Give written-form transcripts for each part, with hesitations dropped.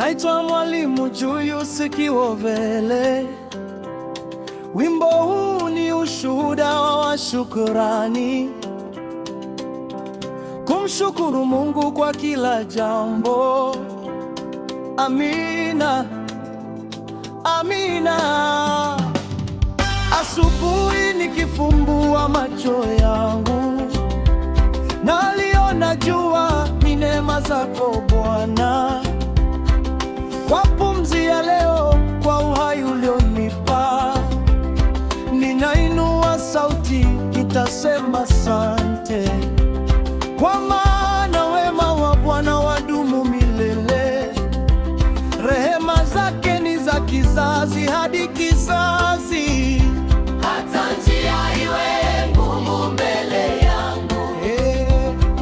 Naitwa Mwalimu Julius Kiwovele. Wimbo huu ni ushuhuda wa shukrani, kumshukuru Mungu kwa kila jambo. Amina, amina. Asubuhi nikifumbua macho yangu, naliona jua, ni neema zako Bwana. Kwa pumzi ya leo, kwa uhai ulionipa, ninainua sauti, nitasema asante. Kwa maana wema wa Bwana wadumu milele, rehema zake ni za kizazi hadi kizazi. Hata njia iwe ngumu mbele yangu,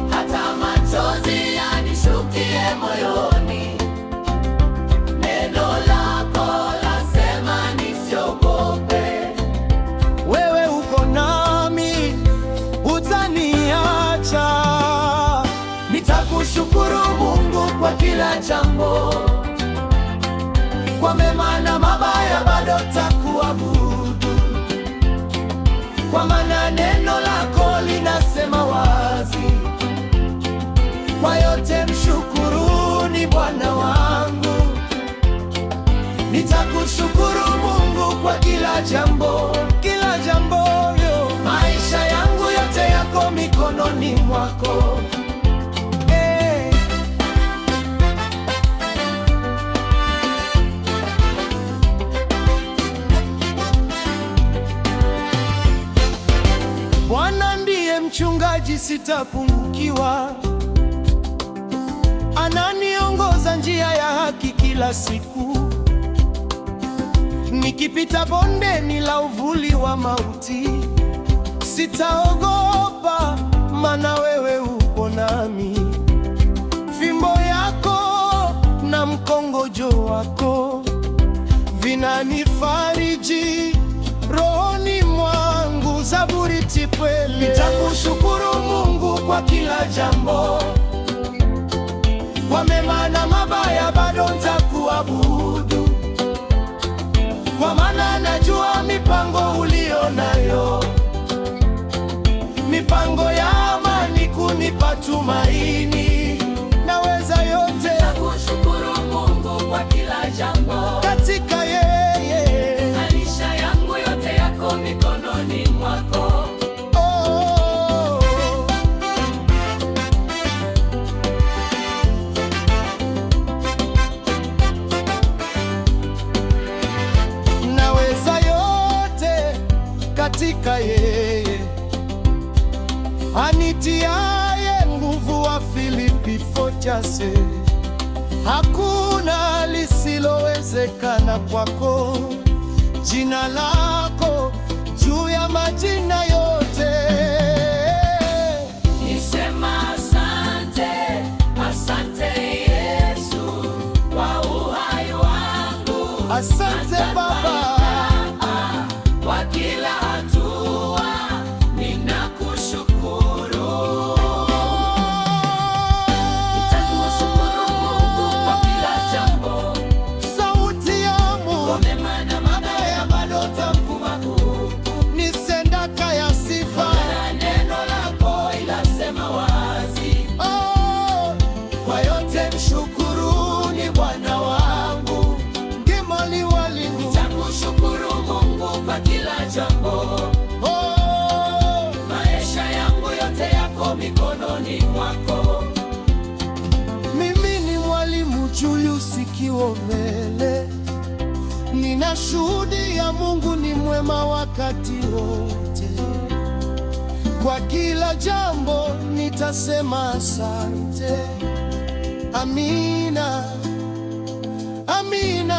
hata machozi yanishukie moyoni, neno lako lasema nisiogope. Wewe uko nami, hutaniacha. Nitakushukuru Mungu kwa kila jambo, kwa mema na mabaya bado takuabudu, kwa maana neno lako linasema wazi, kwa yote mshukuruni Bwana wangu. Nitakushukuru Mungu kwa kila jambo, Kila jambo yo, maisha yangu yote yako mikononi mwako. Bwana ndiye mchungaji, sitapungukiwa. Ananiongoza njia ya haki kila siku. Nikipita bondeni la uvuli wa mauti, sitaogopa, maana wewe upo nami. Fimbo yako na mkongojo wako vinanifariji rohoni mwangu. Zaburi tipwele. Nitakushukuru Mungu kwa kila jambo, kwa mema na mabaya bado nitakuabudu, kwa maana najua mipango ulio nayo, mipango ya amani, kunipa tumaini. Naweza yote. Nitakushukuru Mungu kwa kila jambo, Katika yeye maisha yangu yote yako mikononi mwako. oh. Naweza yote katika yeye anitiaye nguvu, wa Filipi 4:6. Hakuna lisilowezekana kwako, jina lako juu ya majina yote. Nisema asante, asante Yesu kwa uhai wangu. Asante Baba, kwa kila hatua ninakushukuru. Nitakushukuru Mungu kwa kila jambo, sauti ya kwa Mungu mema na mabaya bado takuabudu, nisendaka ya sifa. na neno lako ilasema wazi, Oh, kwa yote mshukuruni Bwana wangu. ngimali walingu. Nitakushukuru Mungu kwa kila jambo, Oh, maisha yangu yote yako mikononi mwako. mimi ni Mwalimu Julius Kiwovele, ninashuhudia Mungu ni mwema wakati wote. Kwa kila jambo nitasema asante. Amina, amina.